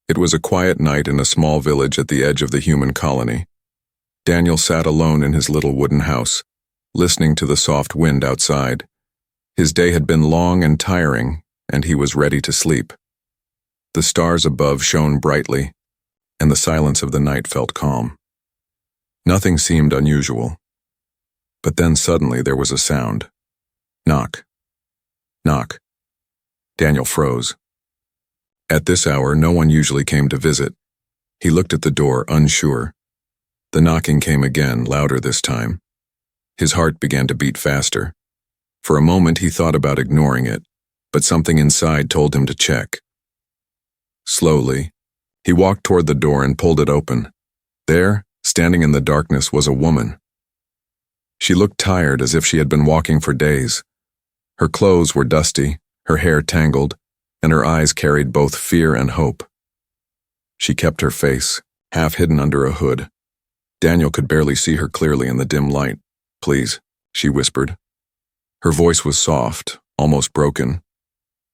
It was a quiet night in a small village at the edge of the human colony. Daniel sat alone in his little wooden house, listening to the soft wind outside. His day had been long and tiring, and he was ready to sleep. The stars above shone brightly, and the silence of the night felt calm. Nothing seemed unusual. But then suddenly there was a sound. Knock. Knock. Daniel froze. At this hour, no one usually came to visit. He looked at the door, unsure. The knocking came again, louder this time. His heart began to beat faster. For a moment he thought about ignoring it, but something inside told him to check. Slowly, he walked toward the door and pulled it open. There, standing in the darkness, was a woman. She looked tired, as if she had been walking for days. Her clothes were dusty, her hair tangled, and her eyes carried both fear and hope. She kept her face, half hidden under a hood. Daniel could barely see her clearly in the dim light. "Please," she whispered. Her voice was soft, almost broken.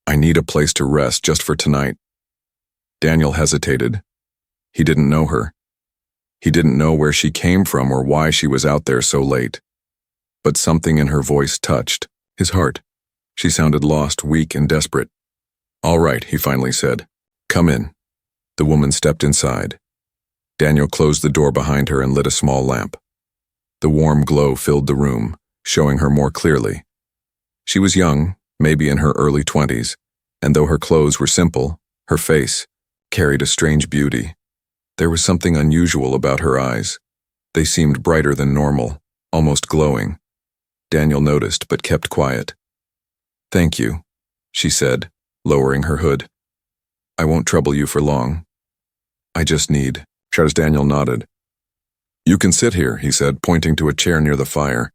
"I need a place to rest just for tonight." Daniel hesitated. He didn't know her. He didn't know where she came from or why she was out there so late. But something in her voice touched his heart. She sounded lost, weak, and desperate. "All right," he finally said. "Come in." The woman stepped inside. Daniel closed the door behind her and lit a small lamp. The warm glow filled the room, showing her more clearly. She was young, maybe in her early 20s, and though her clothes were simple, her face carried a strange beauty. There was something unusual about her eyes. They seemed brighter than normal, almost glowing. Daniel noticed, but kept quiet. "Thank you," she said, lowering her hood. "I won't trouble you for long. I just need..." As Daniel nodded. "You can sit here," he said, pointing to a chair near the fire.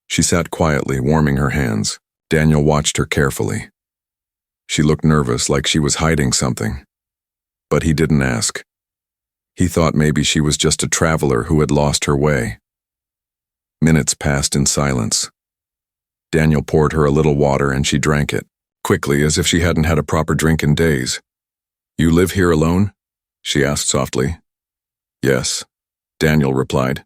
She sat quietly, warming her hands. Daniel watched her carefully. She looked nervous, like she was hiding something. But he didn't ask. He thought maybe she was just a traveler who had lost her way. Minutes passed in silence. Daniel poured her a little water and she drank it, quickly, as if she hadn't had a proper drink in days. "You live here alone?" she asked softly. "Yes," Daniel replied.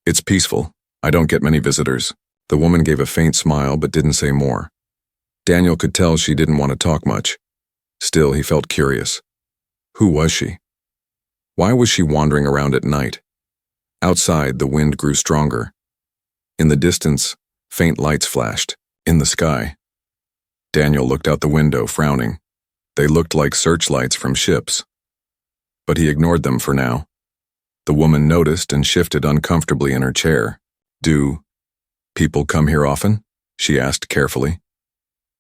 "It's peaceful. I don't get many visitors." The woman gave a faint smile but didn't say more. Daniel could tell she didn't want to talk much. Still, he felt curious. Who was she? Why was she wandering around at night? Outside, the wind grew stronger. In the distance, faint lights flashed, in the sky. Daniel looked out the window, frowning. They looked like searchlights from ships. But he ignored them for now. The woman noticed and shifted uncomfortably in her chair. "Do people come here often?" she asked carefully.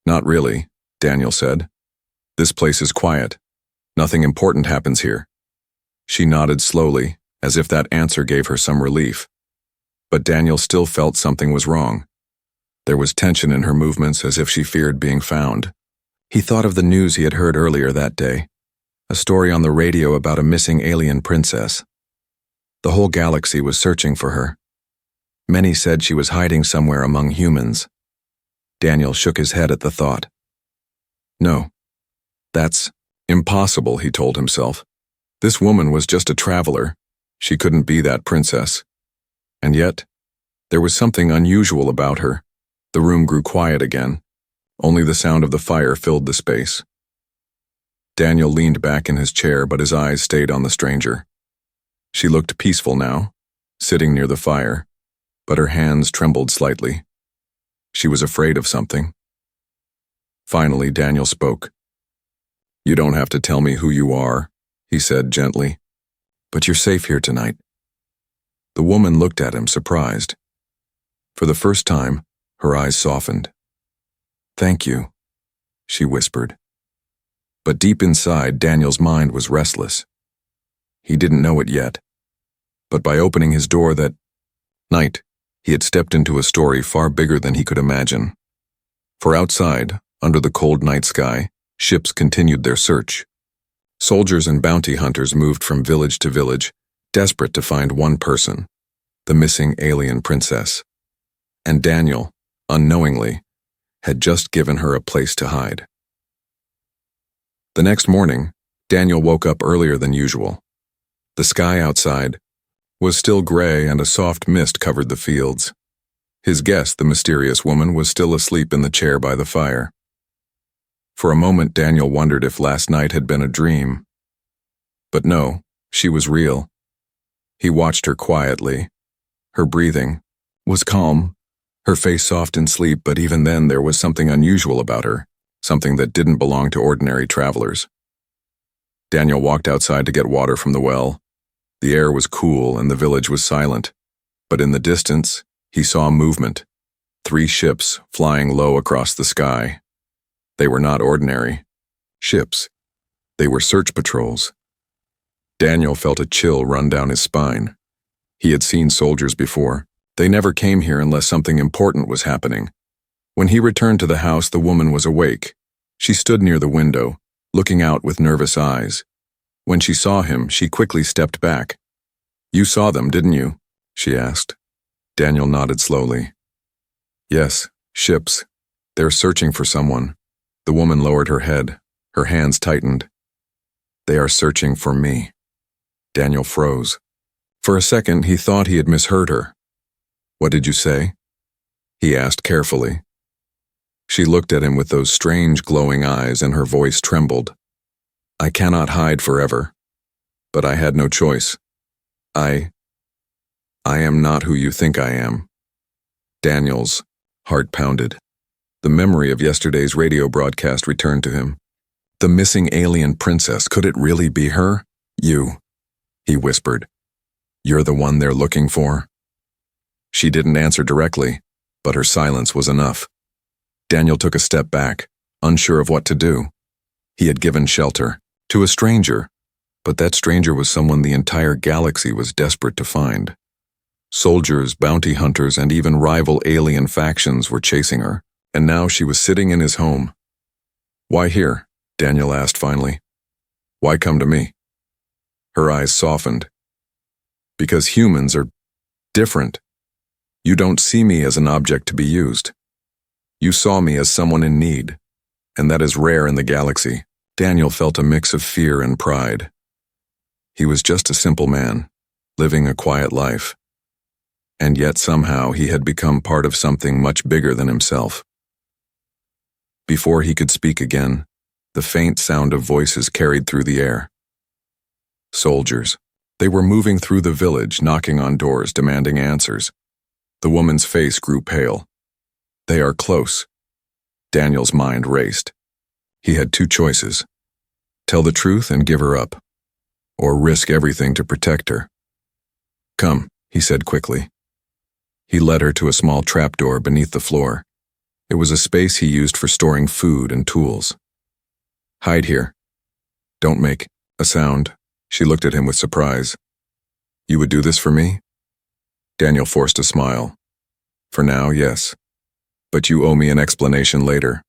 "Not really," Daniel said. "This place is quiet. Nothing important happens here." She nodded slowly, as if that answer gave her some relief. But Daniel still felt something was wrong. There was tension in her movements, as if she feared being found. He thought of the news he had heard earlier that day, a story on the radio about a missing alien princess. The whole galaxy was searching for her. Many said she was hiding somewhere among humans. Daniel shook his head at the thought. No, that's impossible, he told himself. This woman was just a traveler. She couldn't be that princess. And yet, there was something unusual about her. The room grew quiet again. Only the sound of the fire filled the space. Daniel leaned back in his chair, but his eyes stayed on the stranger. She looked peaceful now, sitting near the fire, but her hands trembled slightly. She was afraid of something. Finally, Daniel spoke. "You don't have to tell me who you are," he said gently, "but you're safe here tonight." The woman looked at him, surprised. For the first time, her eyes softened. "Thank you," she whispered. But deep inside, Daniel's mind was restless. He didn't know it yet. But by opening his door that night, he had stepped into a story far bigger than he could imagine. For outside, under the cold night sky, ships continued their search. Soldiers and bounty hunters moved from village to village, desperate to find one person, the missing alien princess. And Daniel, unknowingly, had just given her a place to hide. The next morning, Daniel woke up earlier than usual. The sky outside was still gray and a soft mist covered the fields. His guest, the mysterious woman, was still asleep in the chair by the fire. For a moment, Daniel wondered if last night had been a dream. But no, she was real. He watched her quietly. Her breathing was calm, her face soft in sleep, but even then there was something unusual about her, something that didn't belong to ordinary travelers. Daniel walked outside to get water from the well. The air was cool and the village was silent, but in the distance, he saw movement. 3 ships flying low across the sky. They were not ordinary ships. They were search patrols. Daniel felt a chill run down his spine. He had seen soldiers before. They never came here unless something important was happening. When he returned to the house, the woman was awake. She stood near the window, looking out with nervous eyes. When she saw him, she quickly stepped back. "You saw them, didn't you?" she asked. Daniel nodded slowly. "Yes, ships. They're searching for someone." The woman lowered her head. Her hands tightened. "They are searching for me." Daniel froze. For a second, he thought he had misheard her. "What did you say?" he asked carefully. She looked at him with those strange glowing eyes and her voice trembled. "I cannot hide forever. But I had no choice. I am not who you think I am." Daniel's heart pounded. The memory of yesterday's radio broadcast returned to him. The missing alien princess, could it really be her? "You," he whispered. "You're the one they're looking for?" She didn't answer directly, but her silence was enough. Daniel took a step back, unsure of what to do. He had given shelter to a stranger, but that stranger was someone the entire galaxy was desperate to find. Soldiers, bounty hunters, and even rival alien factions were chasing her, and now she was sitting in his home. "Why here?" Daniel asked finally. "Why come to me?" Her eyes softened. "Because humans are different. You don't see me as an object to be used. You saw me as someone in need, and that is rare in the galaxy." Daniel felt a mix of fear and pride. He was just a simple man, living a quiet life. And yet somehow he had become part of something much bigger than himself. Before he could speak again, the faint sound of voices carried through the air. Soldiers. They were moving through the village, knocking on doors, demanding answers. The woman's face grew pale. "They are close." Daniel's mind raced. He had 2 choices: tell the truth and give her up, or risk everything to protect her. "Come," he said quickly. He led her to a small trapdoor beneath the floor. It was a space he used for storing food and tools. "Hide here. Don't make a sound." She looked at him with surprise. "You would do this for me?" Daniel forced a smile. "For now, yes. But you owe me an explanation later."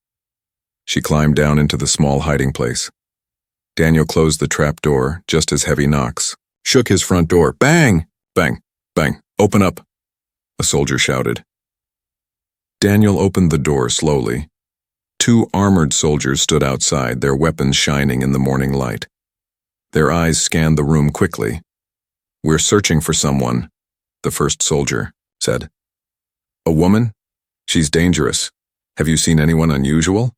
She climbed down into the small hiding place. Daniel closed the trap door just as heavy knocks shook his front door. "Bang! Bang! Bang! Open up!" a soldier shouted. Daniel opened the door slowly. 2 armored soldiers stood outside, their weapons shining in the morning light. Their eyes scanned the room quickly. "We're searching for someone," the first soldier said. "A woman? She's dangerous. Have you seen anyone unusual?"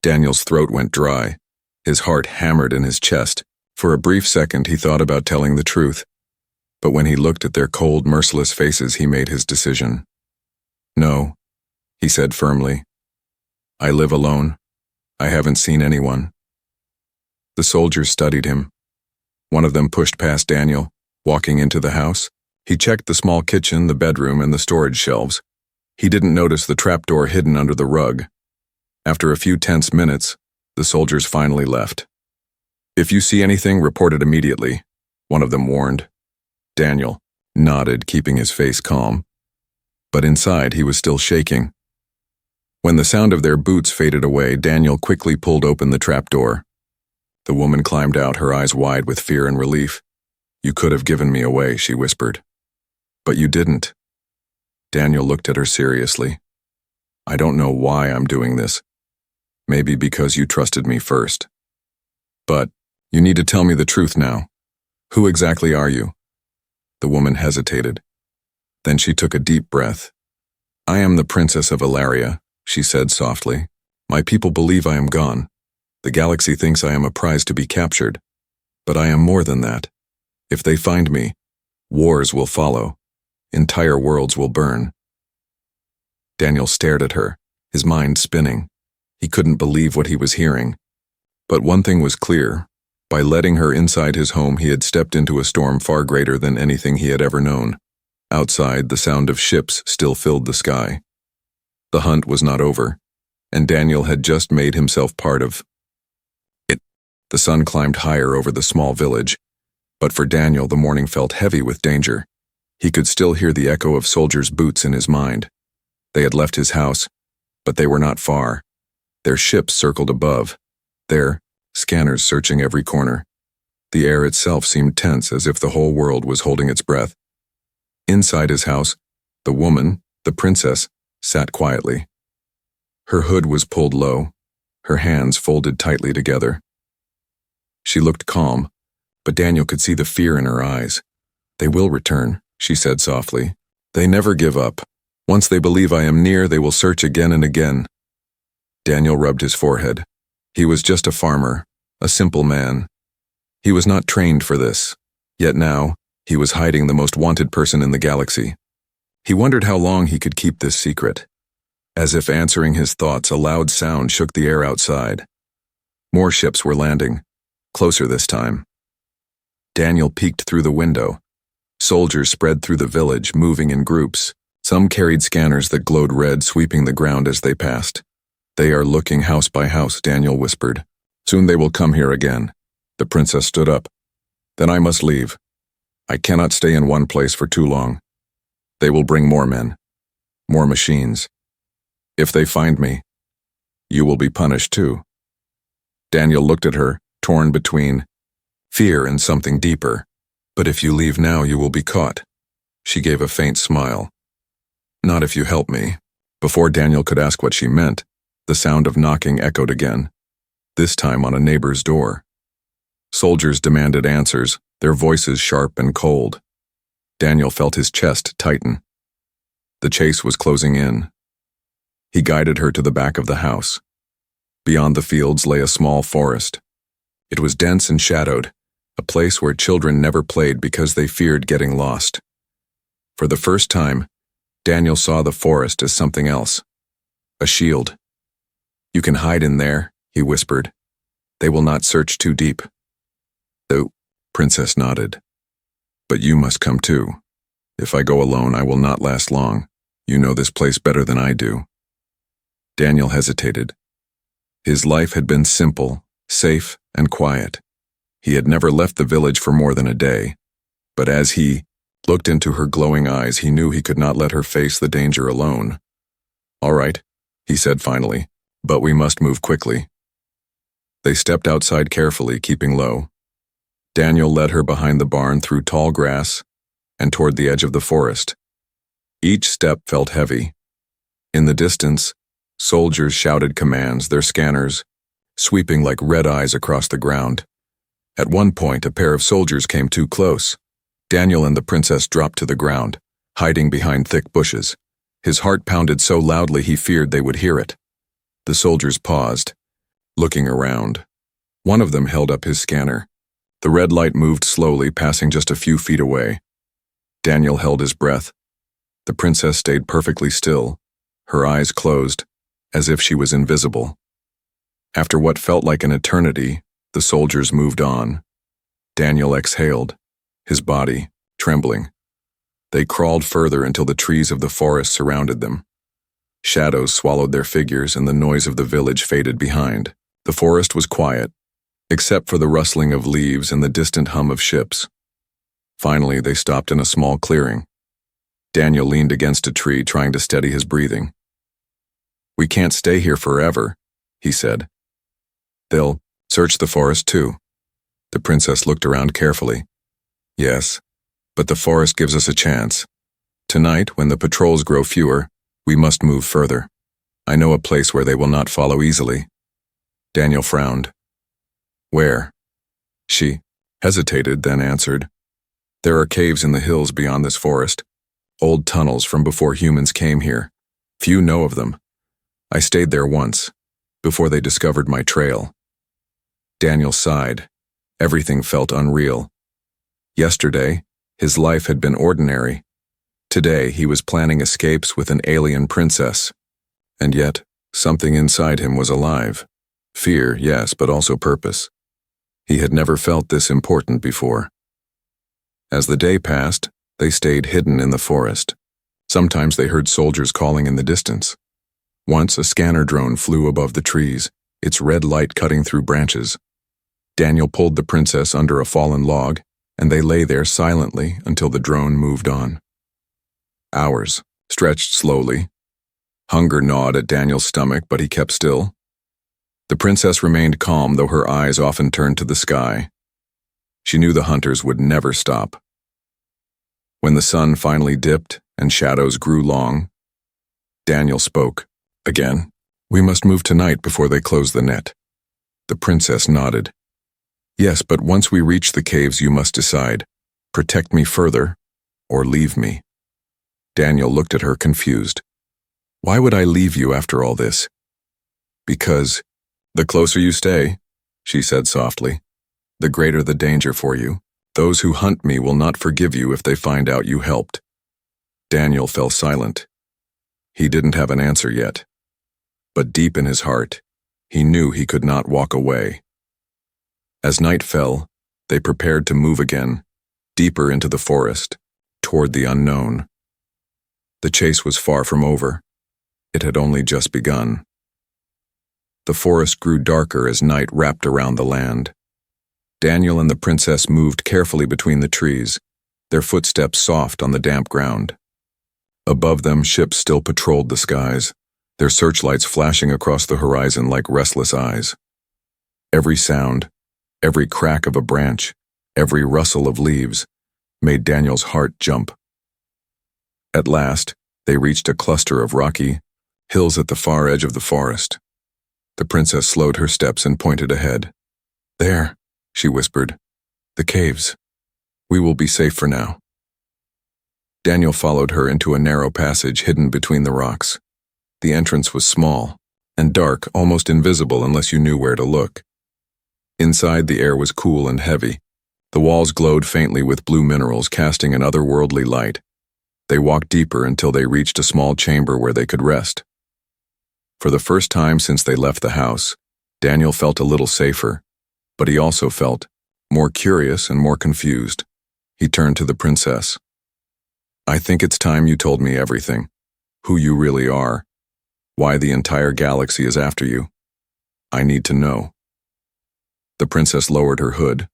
Daniel's throat went dry. His heart hammered in his chest. For a brief second he thought about telling the truth. But when he looked at their cold, merciless faces, he made his decision. "No," he said firmly. "I live alone. I haven't seen anyone." The soldiers studied him. One of them pushed past Daniel, walking into the house. He checked the small kitchen, the bedroom, and the storage shelves. He didn't notice the trapdoor hidden under the rug. After a few tense minutes, the soldiers finally left. "If you see anything, report it immediately," one of them warned. Daniel nodded, keeping his face calm. But inside, he was still shaking. When the sound of their boots faded away, Daniel quickly pulled open the trapdoor. The woman climbed out, her eyes wide with fear and relief. "You could have given me away," she whispered. "But you didn't." Daniel looked at her seriously. "I don't know why I'm doing this. Maybe because you trusted me first. But You need to tell me the truth now. Who exactly are you? The woman hesitated. Then she took a deep breath. I am the Princess of Ilaria, she said softly. My people believe I am gone. The galaxy thinks I am a prize to be captured. But I am more than that. If they find me, wars will follow. Entire worlds will burn. Daniel stared at her, his mind spinning. He couldn't believe what he was hearing. But one thing was clear. By letting her inside his home, he had stepped into a storm far greater than anything he had ever known. Outside, the sound of ships still filled the sky. The hunt was not over, and Daniel had just made himself part of it. The sun climbed higher over the small village, but for Daniel the morning felt heavy with danger. He could still hear the echo of soldiers' boots in his mind. They had left his house, but they were not far. Their ships circled above, their scanners searching every corner. The air itself seemed tense, as if the whole world was holding its breath. Inside his house, the woman, the princess, sat quietly. Her hood was pulled low, her hands folded tightly together. She looked calm, but Daniel could see the fear in her eyes. They will return, she said softly. They never give up. Once they believe I am near, they will search again and again. Daniel rubbed his forehead. He was just a farmer, a simple man. He was not trained for this, yet now he was hiding the most wanted person in the galaxy. He wondered how long he could keep this secret. As if answering his thoughts, a loud sound shook the air outside. More ships were landing, closer this time. Daniel peeked through the window. Soldiers spread through the village, moving in groups. Some carried scanners that glowed red, sweeping the ground as they passed. They are looking house by house, Daniel whispered. Soon they will come here again. The princess stood up. Then I must leave. I cannot stay in one place for too long. They will bring more men, more machines. If they find me, you will be punished too. Daniel looked at her, torn between fear and something deeper. But if you leave now, you will be caught. She gave a faint smile. Not if you help me. Before Daniel could ask what she meant, the sound of knocking echoed again, this time on a neighbor's door. Soldiers demanded answers, their voices sharp and cold. Daniel felt his chest tighten. The chase was closing in. He guided her to the back of the house. Beyond the fields lay a small forest. It was dense and shadowed, a place where children never played because they feared getting lost. For the first time, Daniel saw the forest as something else. A shield. You can hide in there, he whispered. They will not search too deep. The princess nodded. But you must come too. If I go alone, I will not last long. You know this place better than I do. Daniel hesitated. His life had been simple, safe, and quiet. He had never left the village for more than a day. But as he looked into her glowing eyes, he knew he could not let her face the danger alone. All right, he said finally, but we must move quickly. They stepped outside carefully, keeping low. Daniel led her behind the barn through tall grass and toward the edge of the forest. Each step felt heavy. In the distance, soldiers shouted commands, their scanners sweeping like red eyes across the ground. At one point, a pair of soldiers came too close. Daniel and the princess dropped to the ground, hiding behind thick bushes. His heart pounded so loudly he feared they would hear it. The soldiers paused, looking around. One of them held up his scanner. The red light moved slowly, passing just a few feet away. Daniel held his breath. The princess stayed perfectly still, her eyes closed, as if she was invisible. After what felt like an eternity, the soldiers moved on. Daniel exhaled, his body trembling. They crawled further until the trees of the forest surrounded them. Shadows swallowed their figures and the noise of the village faded behind. The forest was quiet, except for the rustling of leaves and the distant hum of ships. Finally, they stopped in a small clearing. Daniel leaned against a tree, trying to steady his breathing. We can't stay here forever, he said. They'll search the forest too. The princess looked around carefully. Yes, but the forest gives us a chance. Tonight, when the patrols grow fewer, we must move further. I know a place where they will not follow easily. Daniel frowned. Where? She hesitated, then answered, "There are caves in the hills beyond this forest, old tunnels from before humans came here. Few know of them. I stayed there once, before they discovered my trail." Daniel sighed. Everything felt unreal. Yesterday, his life had been ordinary. Today, he was planning escapes with an alien princess. And yet, something inside him was alive. Fear, yes, but also purpose. He had never felt this important before. As the day passed, they stayed hidden in the forest. Sometimes they heard soldiers calling in the distance. Once a scanner drone flew above the trees, its red light cutting through branches. Daniel pulled the princess under a fallen log, and they lay there silently until the drone moved on. Hours stretched slowly. Hunger gnawed at Daniel's stomach, but he kept still. The princess remained calm, though her eyes often turned to the sky. She knew the hunters would never stop. When the sun finally dipped and shadows grew long, Daniel spoke. Again, "We must move tonight before they close the net." The princess nodded. "Yes, but once we reach the caves you must decide. Protect me further, or leave me." Daniel looked at her confused. "Why would I leave you after all this?" "Because the closer you stay," she said softly, "the greater the danger for you. Those who hunt me will not forgive you if they find out you helped." Daniel fell silent. He didn't have an answer yet. But deep in his heart, he knew he could not walk away. As night fell, they prepared to move again, deeper into the forest, toward the unknown. The chase was far from over. It had only just begun. The forest grew darker as night wrapped around the land. Daniel and the princess moved carefully between the trees, their footsteps soft on the damp ground. Above them, ships still patrolled the skies, their searchlights flashing across the horizon like restless eyes. Every sound, every crack of a branch, every rustle of leaves, made Daniel's heart jump. At last, they reached a cluster of rocky hills at the far edge of the forest. The princess slowed her steps and pointed ahead. "There," she whispered, "the caves. We will be safe for now." Daniel followed her into a narrow passage hidden between the rocks. The entrance was small and dark, almost invisible unless you knew where to look. Inside, the air was cool and heavy. The walls glowed faintly with blue minerals, casting an otherworldly light. They walked deeper until they reached a small chamber where they could rest. For the first time since they left the house, Daniel felt a little safer, but he also felt more curious and more confused. He turned to the princess. "I think it's time you told me everything. Who you really are. Why the entire galaxy is after you. I need to know." The princess lowered her hood.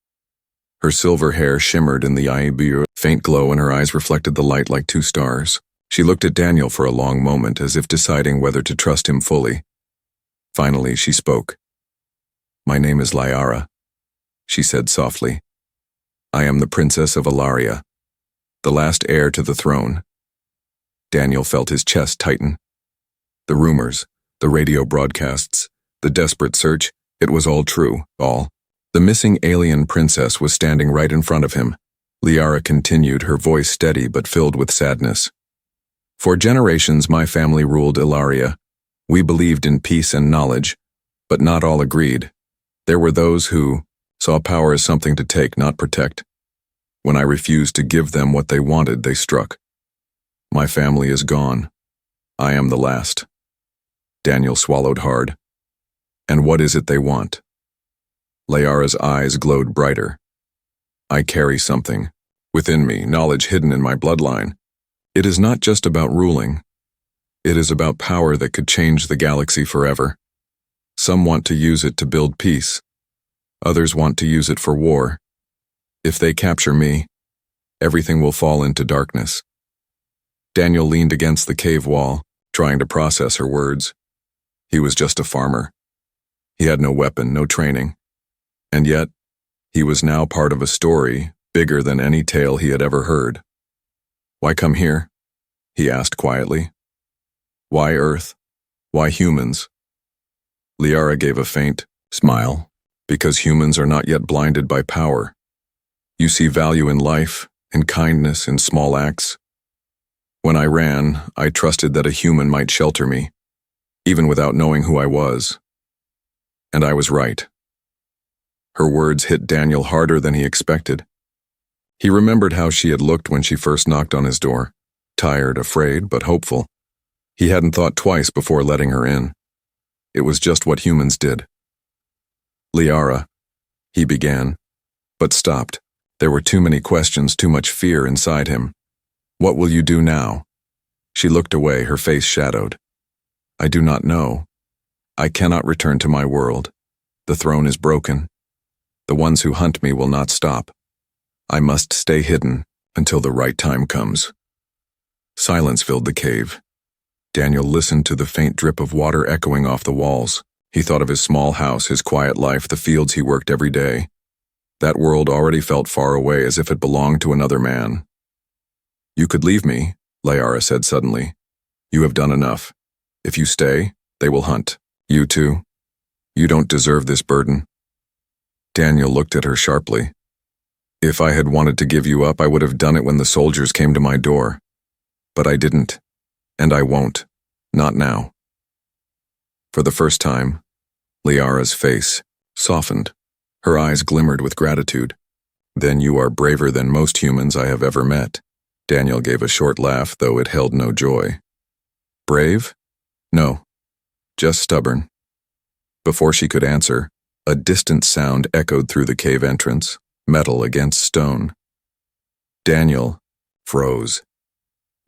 Her silver hair shimmered in the faint glow, and her eyes reflected the light like two stars. She looked at Daniel for a long moment, as if deciding whether to trust him fully. Finally, she spoke. "My name is Liara," she said softly. "I am the Princess of Alaria, the last heir to the throne." Daniel felt his chest tighten. The rumors, the radio broadcasts, the desperate search, it was all true, all. The missing alien princess was standing right in front of him. Liara continued, her voice steady but filled with sadness. "For generations my family ruled Ilaria. We believed in peace and knowledge, but not all agreed. There were those who saw power as something to take, not protect. When I refused to give them what they wanted, they struck. My family is gone. I am the last." Daniel swallowed hard. "And what is it they want?" Liara's eyes glowed brighter. "I carry something within me, knowledge hidden in my bloodline. It is not just about ruling. It is about power that could change the galaxy forever. Some want to use it to build peace. Others want to use it for war. If they capture me, everything will fall into darkness." Daniel leaned against the cave wall, trying to process her words. He was just a farmer. He had no weapon, no training. And yet, he was now part of a story bigger than any tale he had ever heard. "Why come here?" he asked quietly. "Why Earth? Why humans?" Liara gave a faint smile. Because humans are not yet blinded by power. You see value in life, in kindness, in small acts. When I ran, I trusted that a human might shelter me, even without knowing who I was. And I was right. Her words hit Daniel harder than he expected. He remembered how she had looked when she first knocked on his door, tired, afraid, but hopeful. He hadn't thought twice before letting her in. It was just what humans did. Liara, he began, but stopped. There were too many questions, too much fear inside him. What will you do now? She looked away, her face shadowed. I do not know. I cannot return to my world. The throne is broken. The ones who hunt me will not stop. I must stay hidden until the right time comes. Silence filled the cave. Daniel listened to the faint drip of water echoing off the walls. He thought of his small house, his quiet life, the fields he worked every day. That world already felt far away, as if it belonged to another man. You could leave me, Liara said suddenly. You have done enough. If you stay, they will hunt. You too. You don't deserve this burden. Daniel looked at her sharply. If I had wanted to give you up, I would have done it when the soldiers came to my door. But I didn't. And I won't. Not now. For the first time, Liara's face softened. Her eyes glimmered with gratitude. Then you are braver than most humans I have ever met. Daniel gave a short laugh, though it held no joy. Brave? No. Just stubborn. Before she could answer, a distant sound echoed through the cave entrance, metal against stone. Daniel froze.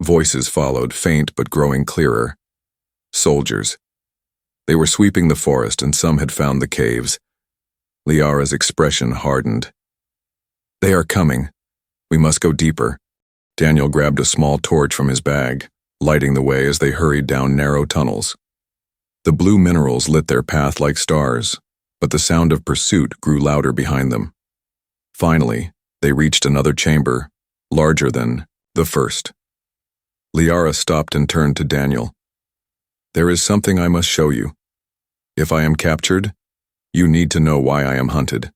Voices followed, faint but growing clearer. Soldiers. They were sweeping the forest, and some had found the caves. Liara's expression hardened. They are coming. We must go deeper. Daniel grabbed a small torch from his bag, lighting the way as they hurried down narrow tunnels. The blue minerals lit their path like stars, but the sound of pursuit grew louder behind them. Finally, they reached another chamber, larger than the first. Liara stopped and turned to Daniel. There is something I must show you. If I am captured, you need to know why I am hunted.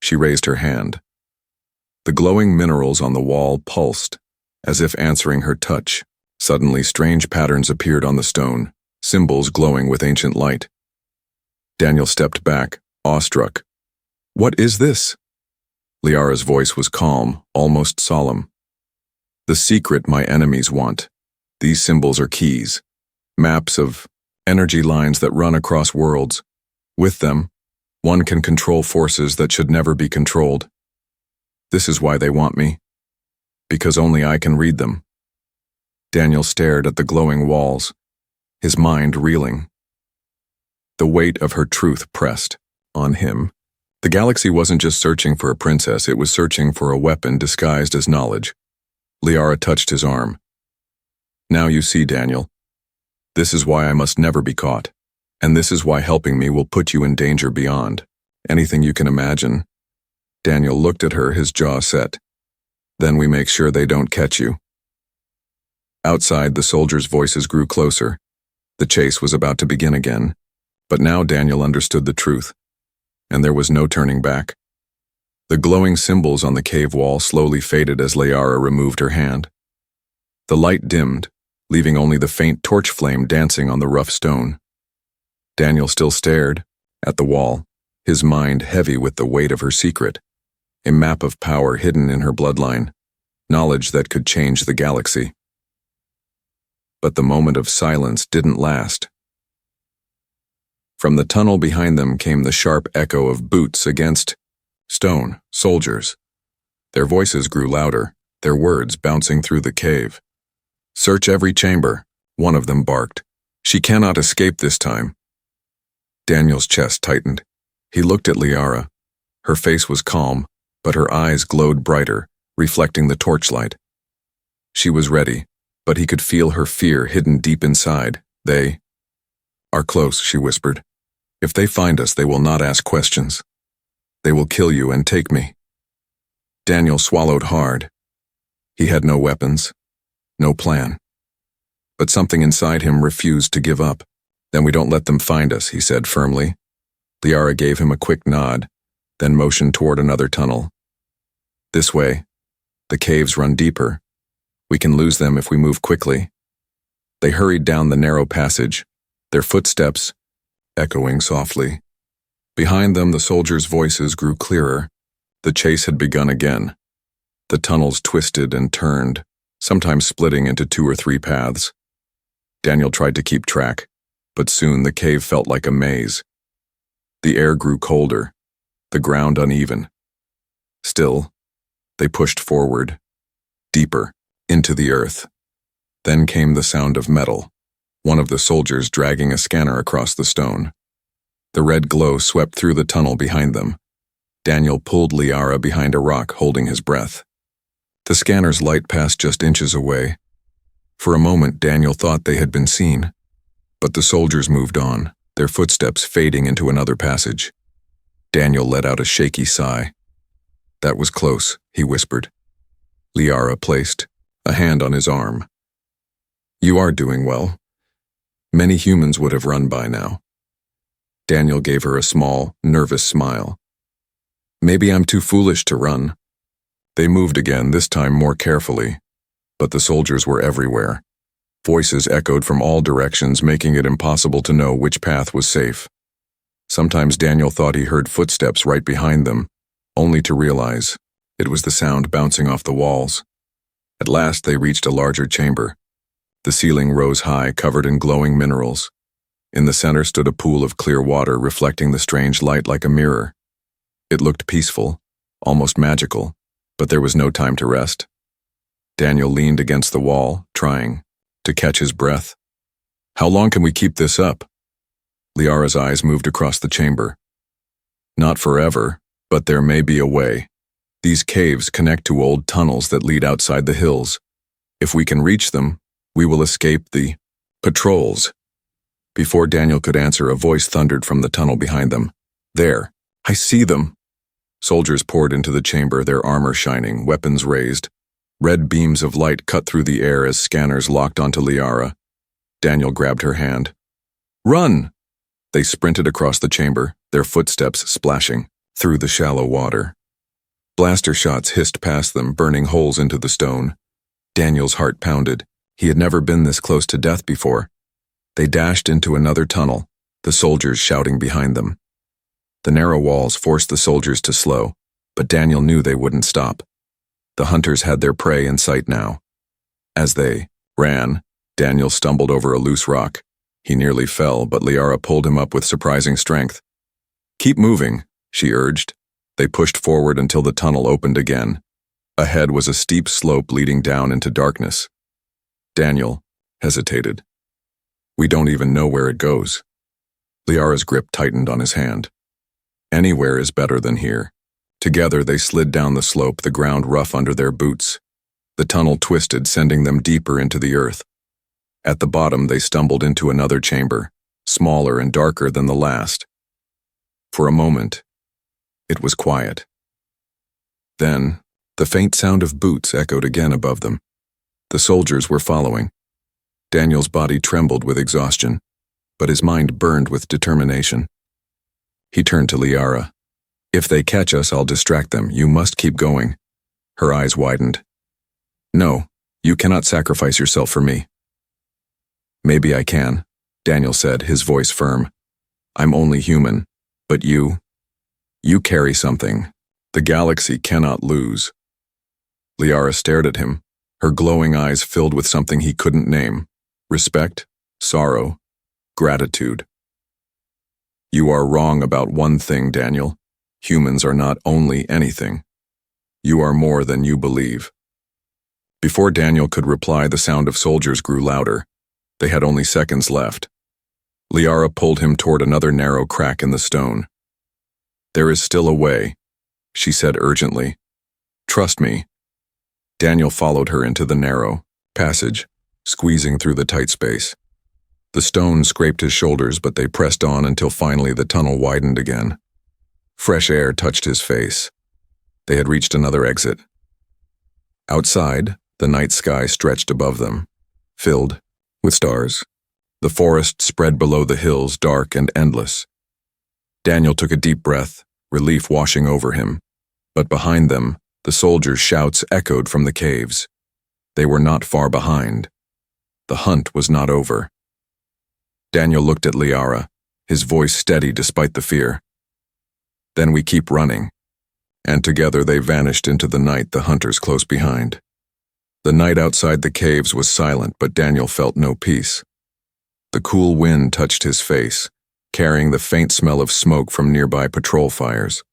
She raised her hand. The glowing minerals on the wall pulsed, as if answering her touch. Suddenly, strange patterns appeared on the stone, symbols glowing with ancient light. Daniel stepped back, awestruck. What is this? Liara's voice was calm, almost solemn. The secret my enemies want. These symbols are keys, maps of energy lines that run across worlds. With them, one can control forces that should never be controlled. This is why they want me, because only I can read them. Daniel stared at the glowing walls, his mind reeling. The weight of her truth pressed on him. The galaxy wasn't just searching for a princess, it was searching for a weapon disguised as knowledge. Liara touched his arm. Now you see, Daniel. This is why I must never be caught, and this is why helping me will put you in danger beyond anything you can imagine. Daniel looked at her, his jaw set. Then we make sure they don't catch you. Outside, the soldiers' voices grew closer. The chase was about to begin again, but now Daniel understood the truth, and there was no turning back. The glowing symbols on the cave wall slowly faded as Liara removed her hand. The light dimmed, leaving only the faint torch flame dancing on the rough stone. Daniel still stared at the wall, his mind heavy with the weight of her secret, a map of power hidden in her bloodline, knowledge that could change the galaxy. But the moment of silence didn't last. From the tunnel behind them came the sharp echo of boots against stone, soldiers. Their voices grew louder, their words bouncing through the cave. Search every chamber, one of them barked. She cannot escape this time. Daniel's chest tightened. He looked at Liara. Her face was calm, but her eyes glowed brighter, reflecting the torchlight. She was ready, but he could feel her fear hidden deep inside. They are close, she whispered. If they find us, they will not ask questions. They will kill you and take me. Daniel swallowed hard. He had no weapons, no plan. But something inside him refused to give up. Then we don't let them find us, he said firmly. Liara gave him a quick nod, then motioned toward another tunnel. This way. The caves run deeper. We can lose them if we move quickly. They hurried down the narrow passage, their footsteps echoing softly. Behind them, the soldiers' voices grew clearer. The chase had begun again. The tunnels twisted and turned, sometimes splitting into 2 or 3 paths. Daniel tried to keep track, but soon the cave felt like a maze. The air grew colder, the ground uneven. Still, they pushed forward, deeper, into the earth. Then came the sound of metal, one of the soldiers dragging a scanner across the stone. The red glow swept through the tunnel behind them. Daniel pulled Liara behind a rock, holding his breath. The scanner's light passed just inches away. For a moment, Daniel thought they had been seen. But the soldiers moved on, their footsteps fading into another passage. Daniel let out a shaky sigh. That was close, he whispered. Liara placed a hand on his arm. You are doing well. Many humans would have run by now. Daniel gave her a small, nervous smile. Maybe I'm too foolish to run. They moved again, this time more carefully. But the soldiers were everywhere. Voices echoed from all directions, making it impossible to know which path was safe. Sometimes Daniel thought he heard footsteps right behind them, only to realize it was the sound bouncing off the walls. At last they reached a larger chamber. The ceiling rose high, covered in glowing minerals. In the center stood a pool of clear water reflecting the strange light like a mirror. It looked peaceful, almost magical, but there was no time to rest. Daniel leaned against the wall, trying to catch his breath. How long can we keep this up? Liara's eyes moved across the chamber. Not forever, but there may be a way. These caves connect to old tunnels that lead outside the hills. If we can reach them, we will escape the patrols. Before Daniel could answer, a voice thundered from the tunnel behind them. There, I see them. Soldiers poured into the chamber, their armor shining, weapons raised. Red beams of light cut through the air as scanners locked onto Liara. Daniel grabbed her hand. Run! They sprinted across the chamber, their footsteps splashing through the shallow water. Blaster shots hissed past them, burning holes into the stone. Daniel's heart pounded. He had never been this close to death before. They dashed into another tunnel, the soldiers shouting behind them. The narrow walls forced the soldiers to slow, but Daniel knew they wouldn't stop. The hunters had their prey in sight now. As they ran, Daniel stumbled over a loose rock. He nearly fell, but Liara pulled him up with surprising strength. Keep moving, she urged. They pushed forward until the tunnel opened again. Ahead was a steep slope leading down into darkness. Daniel hesitated. We don't even know where it goes. Liara's grip tightened on his hand. Anywhere is better than here. Together they slid down the slope, the ground rough under their boots. The tunnel twisted, sending them deeper into the earth. At the bottom they stumbled into another chamber, smaller and darker than the last. For a moment, it was quiet. Then, the faint sound of boots echoed again above them. The soldiers were following. Daniel's body trembled with exhaustion, but his mind burned with determination. He turned to Liara. If they catch us, I'll distract them. You must keep going. Her eyes widened. No, you cannot sacrifice yourself for me. Maybe I can, Daniel said, his voice firm. I'm only human, but you carry something. The galaxy cannot lose. Liara stared at him, her glowing eyes filled with something he couldn't name. Respect, sorrow, gratitude. You are wrong about one thing, Daniel. Humans are not only anything. You are more than you believe. Before Daniel could reply, the sound of soldiers grew louder. They had only seconds left. Liara pulled him toward another narrow crack in the stone. There is still a way, she said urgently. Trust me. Daniel followed her into the narrow passage, squeezing through the tight space. The stone scraped his shoulders, but they pressed on until finally the tunnel widened again. Fresh air touched his face. They had reached another exit. Outside, the night sky stretched above them, filled with stars. The forest spread below the hills, dark and endless. Daniel took a deep breath, relief washing over him. But behind them, the soldiers' shouts echoed from the caves. They were not far behind. The hunt was not over. Daniel looked at Liara, his voice steady despite the fear. Then we keep running. And together they vanished into the night, the hunters close behind. The night outside the caves was silent, but Daniel felt no peace. The cool wind touched his face, carrying the faint smell of smoke from nearby patrol fires.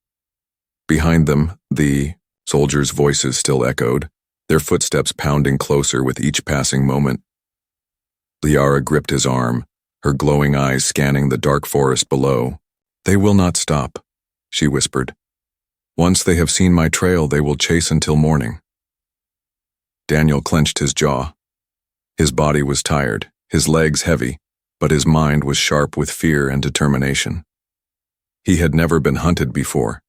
Behind them, the soldiers' voices still echoed, their footsteps pounding closer with each passing moment. Liara gripped his arm, her glowing eyes scanning the dark forest below. "They will not stop," she whispered. "Once they have seen my trail, they will chase until morning." Daniel clenched his jaw. His body was tired, his legs heavy, but his mind was sharp with fear and determination. He had never been hunted before.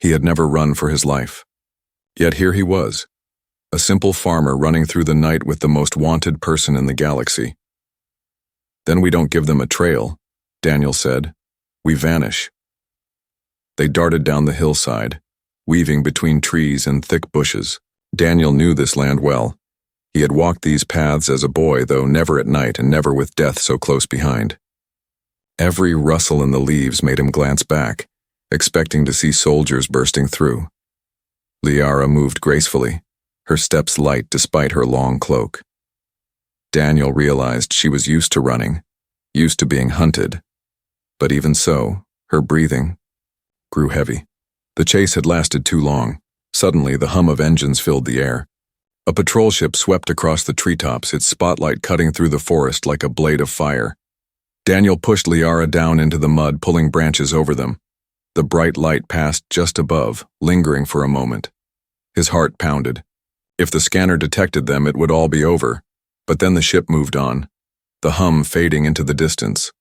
He had never run for his life. Yet here he was, a simple farmer running through the night with the most wanted person in the galaxy. "Then we don't give them a trail," Daniel said. "We vanish." They darted down the hillside, weaving between trees and thick bushes. Daniel knew this land well. He had walked these paths as a boy, though never at night and never with death so close behind. Every rustle in the leaves made him glance back, expecting to see soldiers bursting through. Liara moved gracefully, her steps light despite her long cloak. Daniel realized she was used to running, used to being hunted. But even so, her breathing grew heavy. The chase had lasted too long. Suddenly, the hum of engines filled the air. A patrol ship swept across the treetops, its spotlight cutting through the forest like a blade of fire. Daniel pushed Liara down into the mud, pulling branches over them. The bright light passed just above, lingering for a moment. His heart pounded. If the scanner detected them, it would all be over. But then the ship moved on, the hum fading into the distance.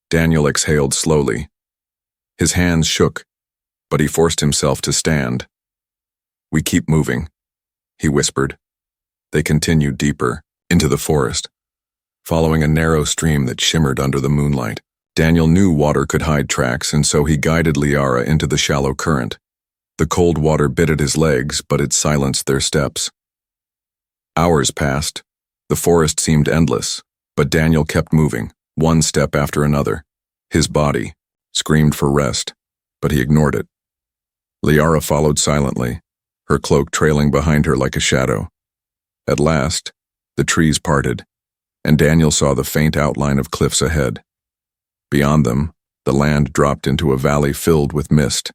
Daniel exhaled slowly. His hands shook, but he forced himself to stand. "We keep moving," he whispered. They continued deeper, into the forest, following a narrow stream that shimmered under the moonlight. Daniel knew water could hide tracks, and so he guided Liara into the shallow current. The cold water bit at his legs, but it silenced their steps. Hours passed. The forest seemed endless, but Daniel kept moving, one step after another. His body screamed for rest, but he ignored it. Liara followed silently, her cloak trailing behind her like a shadow. At last, the trees parted, and Daniel saw the faint outline of cliffs ahead. Beyond them, the land dropped into a valley filled with mist.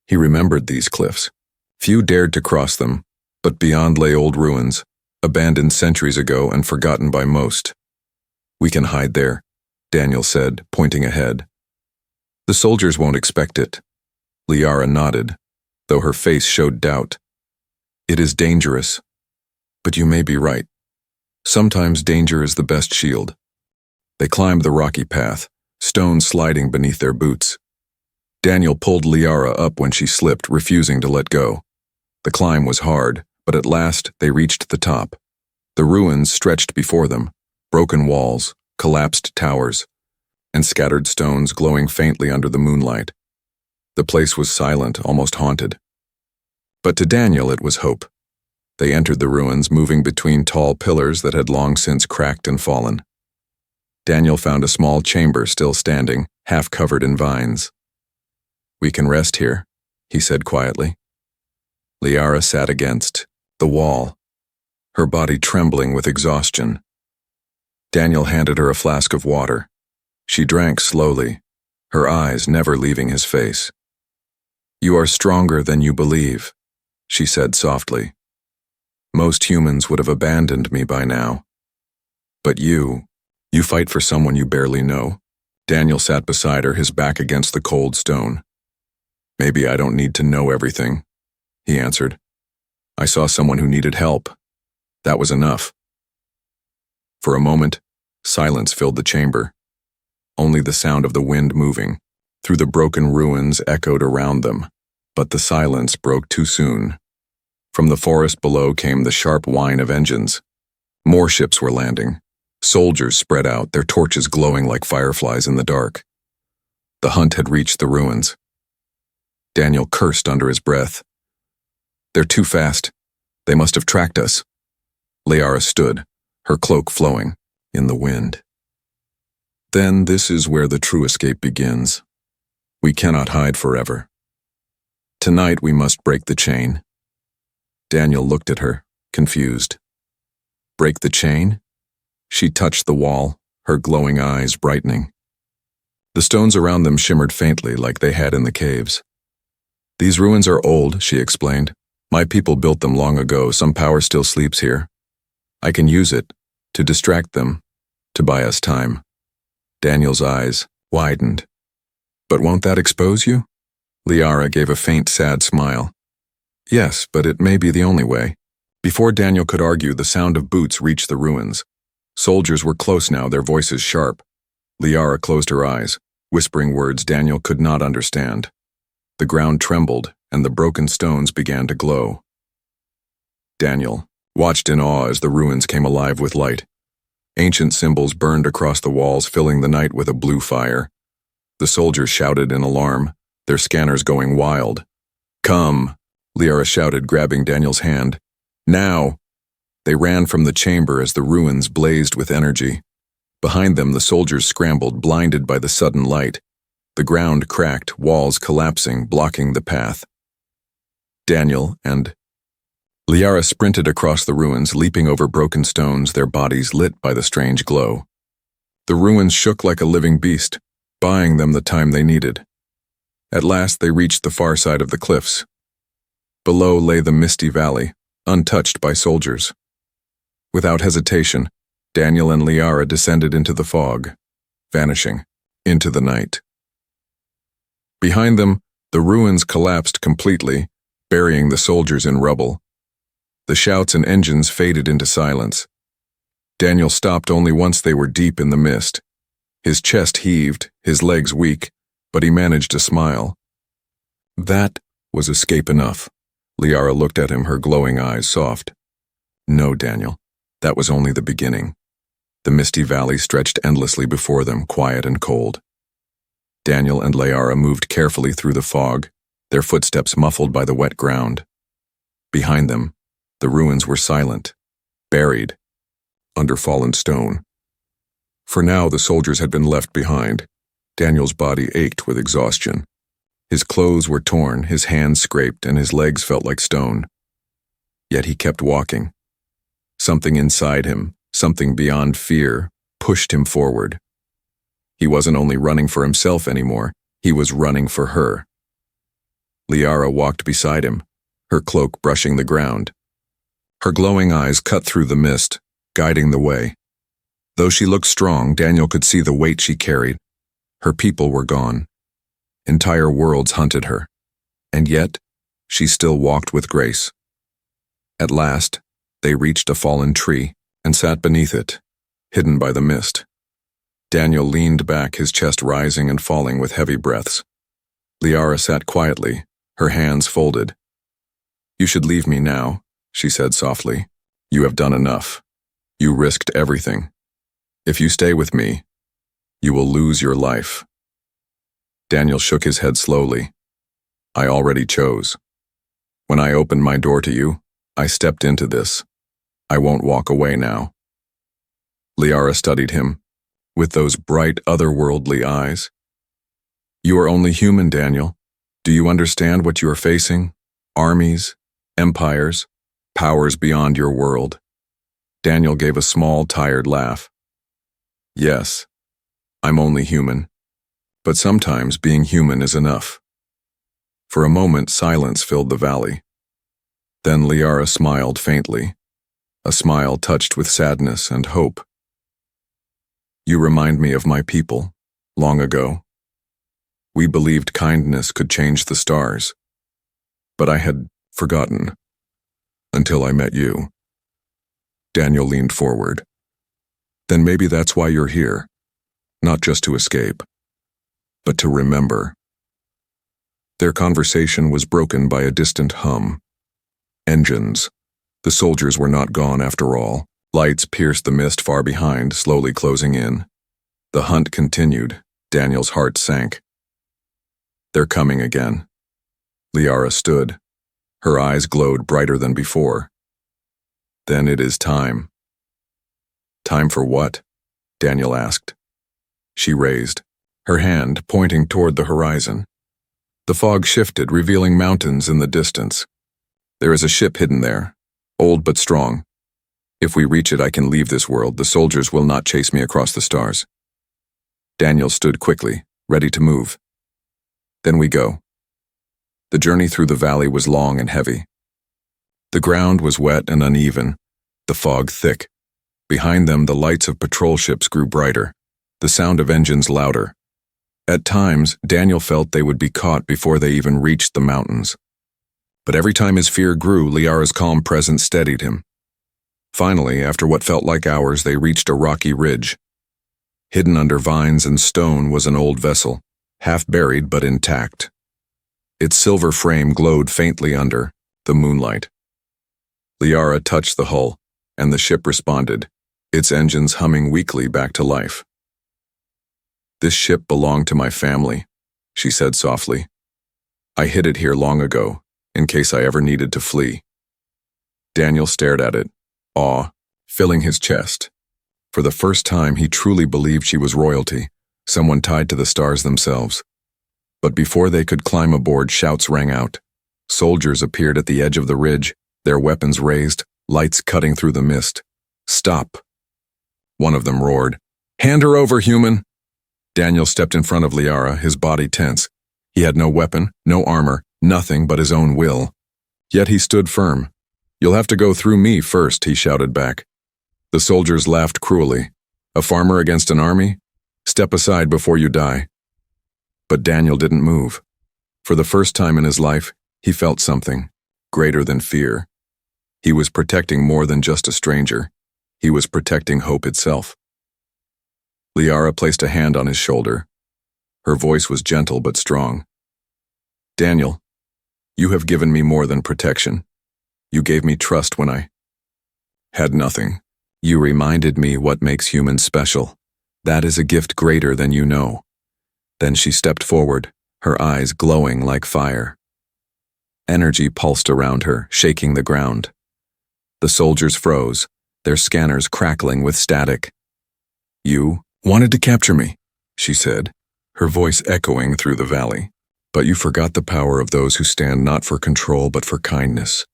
He remembered these cliffs. Few dared to cross them, but beyond lay old ruins, abandoned centuries ago and forgotten by most. "We can hide there," Daniel said, pointing ahead. "The soldiers won't expect it." Liara nodded, though her face showed doubt. "It is dangerous, but you may be right. Sometimes danger is the best shield." They climbed the rocky path, stones sliding beneath their boots. Daniel pulled Liara up when she slipped, refusing to let go. The climb was hard, but at last they reached the top. The ruins stretched before them, broken walls, collapsed towers, and scattered stones glowing faintly under the moonlight. The place was silent, almost haunted. But to Daniel it was hope. They entered the ruins, moving between tall pillars that had long since cracked and fallen. Daniel found a small chamber still standing, half covered in vines. "We can rest here," he said quietly. Liara sat against the wall, her body trembling with exhaustion. Daniel handed her a flask of water. She drank slowly, her eyes never leaving his face. "You are stronger than you believe," she said softly. "Most humans would have abandoned me by now. But you fight for someone you barely know." Daniel sat beside her, his back against the cold stone. "Maybe I don't need to know everything," he answered. "I saw someone who needed help. That was enough." For a moment, silence filled the chamber. Only the sound of the wind moving through the broken ruins echoed around them, but the silence broke too soon. From the forest below came the sharp whine of engines. More ships were landing. Soldiers spread out, their torches glowing like fireflies in the dark. The hunt had reached the ruins. Daniel cursed under his breath. "They're too fast. They must have tracked us." Liara stood, her cloak flowing in the wind. "Then this is where the true escape begins. We cannot hide forever. Tonight we must break the chain." Daniel looked at her, confused. "Break the chain?" She touched the wall, her glowing eyes brightening. The stones around them shimmered faintly like they had in the caves. "These ruins are old," she explained. "My people built them long ago. Some power still sleeps here. I can use it to distract them, to buy us time." Daniel's eyes widened. "But won't that expose you?" Liara gave a faint, sad smile. "Yes, but it may be the only way." Before Daniel could argue, the sound of boots reached the ruins. Soldiers were close now, their voices sharp. Liara closed her eyes, whispering words Daniel could not understand. The ground trembled, and the broken stones began to glow. Daniel watched in awe as the ruins came alive with light. Ancient symbols burned across the walls, filling the night with a blue fire. The soldiers shouted in alarm, their scanners going wild. "Come!" Liara shouted, grabbing Daniel's hand. "Now!" They ran from the chamber as the ruins blazed with energy. Behind them, the soldiers scrambled, blinded by the sudden light. The ground cracked, walls collapsing, blocking the path. Daniel and Liara sprinted across the ruins, leaping over broken stones, their bodies lit by the strange glow. The ruins shook like a living beast, buying them the time they needed. At last they reached the far side of the cliffs. Below lay the misty valley, untouched by soldiers. Without hesitation, Daniel and Liara descended into the fog, vanishing into the night. Behind them, the ruins collapsed completely, burying the soldiers in rubble. The shouts and engines faded into silence. Daniel stopped only once they were deep in the mist. His chest heaved, his legs weak, but he managed to smile. That was escape enough. Liara looked at him, her glowing eyes soft. "No, Daniel, that was only the beginning." The misty valley stretched endlessly before them, quiet and cold. Daniel and Liara moved carefully through the fog, their footsteps muffled by the wet ground. Behind them, the ruins were silent, buried, under fallen stone. For now, the soldiers had been left behind. Daniel's body ached with exhaustion. His clothes were torn, his hands scraped, and his legs felt like stone. Yet he kept walking. Something inside him, something beyond fear, pushed him forward. He wasn't only running for himself anymore, he was running for her. Liara walked beside him, her cloak brushing the ground. Her glowing eyes cut through the mist, guiding the way. Though she looked strong, Daniel could see the weight she carried. Her people were gone. Entire worlds hunted her. And yet, she still walked with grace. At last, they reached a fallen tree and sat beneath it, hidden by the mist. Daniel leaned back, his chest rising and falling with heavy breaths. Liara sat quietly, her hands folded. "You should leave me now," she said softly. "You have done enough. You risked everything. If you stay with me, you will lose your life." Daniel shook his head slowly. "I already chose. When I opened my door to you, I stepped into this. I won't walk away now." Liara studied him, with those bright, otherworldly eyes. "You are only human, Daniel. Do you understand what you are facing? Armies, empires, powers beyond your world." Daniel gave a small, tired laugh. "Yes, I'm only human. But sometimes being human is enough." For a moment, silence filled the valley. Then Liara smiled faintly, a smile touched with sadness and hope. "You remind me of my people, long ago. We believed kindness could change the stars. But I had forgotten, until I met you." Daniel leaned forward. "Then maybe that's why you're here, not just to escape, but to remember." Their conversation was broken by a distant hum. Engines. The soldiers were not gone after all. Lights pierced the mist far behind, slowly closing in. The hunt continued. Daniel's heart sank. They're coming again. Liara stood. Her eyes glowed brighter than before. Then it is time. Time for what? Daniel asked. She raised, her hand pointing toward the horizon. The fog shifted, revealing mountains in the distance. There is a ship hidden there, old but strong. If we reach it, I can leave this world. The soldiers will not chase me across the stars. Daniel stood quickly, ready to move. Then we go. The journey through the valley was long and heavy. The ground was wet and uneven, the fog thick. Behind them, the lights of patrol ships grew brighter, the sound of engines louder. At times, Daniel felt they would be caught before they even reached the mountains. But every time his fear grew, Liara's calm presence steadied him. Finally, after what felt like hours, they reached a rocky ridge. Hidden under vines and stone was an old vessel, half buried but intact. Its silver frame glowed faintly under the moonlight. Liara touched the hull, and the ship responded, its engines humming weakly back to life. "This ship belonged to my family," she said softly. "I hid it here long ago, in case I ever needed to flee." Daniel stared at it, awe filling his chest. For the first time, he truly believed she was royalty, someone tied to the stars themselves. But before they could climb aboard, shouts rang out. Soldiers appeared at the edge of the ridge, their weapons raised, lights cutting through the mist. "Stop!" One of them roared. "Hand her over, human!" Daniel stepped in front of Liara, his body tense. He had no weapon, no armor, nothing but his own will. Yet he stood firm. "You'll have to go through me first," he shouted back. The soldiers laughed cruelly. "A farmer against an army? Step aside before you die." But Daniel didn't move. For the first time in his life, he felt something greater than fear. He was protecting more than just a stranger. He was protecting hope itself. Liara placed a hand on his shoulder. Her voice was gentle but strong. "Daniel, you have given me more than protection. You gave me trust when I had nothing. You reminded me what makes humans special. That is a gift greater than you know." Then she stepped forward, her eyes glowing like fire. Energy pulsed around her, shaking the ground. The soldiers froze, their scanners crackling with static. "You wanted to capture me," she said, her voice echoing through the valley. "But you forgot the power of those who stand not for control but for kindness.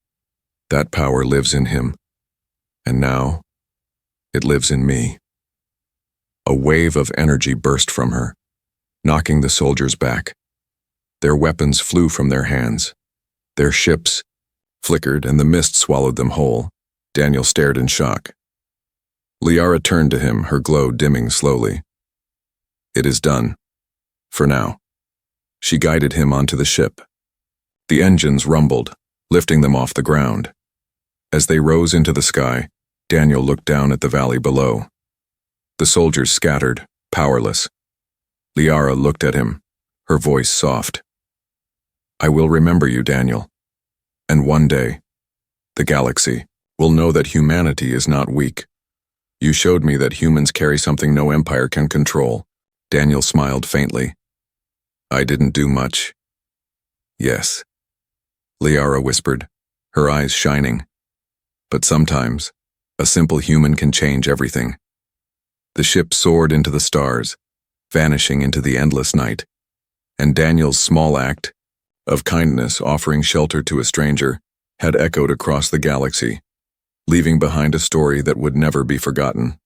That power lives in him. And now, it lives in me." A wave of energy burst from her, knocking the soldiers back. Their weapons flew from their hands. Their ships flickered and the mist swallowed them whole. Daniel stared in shock. Liara turned to him, her glow dimming slowly. "It is done. For now." She guided him onto the ship. The engines rumbled, lifting them off the ground. As they rose into the sky, Daniel looked down at the valley below. The soldiers scattered, powerless. Liara looked at him, her voice soft. "I will remember you, Daniel. And one day, the galaxy will know that humanity is not weak. You showed me that humans carry something no empire can control." Daniel smiled faintly. "I didn't do much." "Yes," Liara whispered, her eyes shining. "But sometimes, a simple human can change everything." The ship soared into the stars, vanishing into the endless night, and Daniel's small act of kindness, offering shelter to a stranger, had echoed across the galaxy, leaving behind a story that would never be forgotten.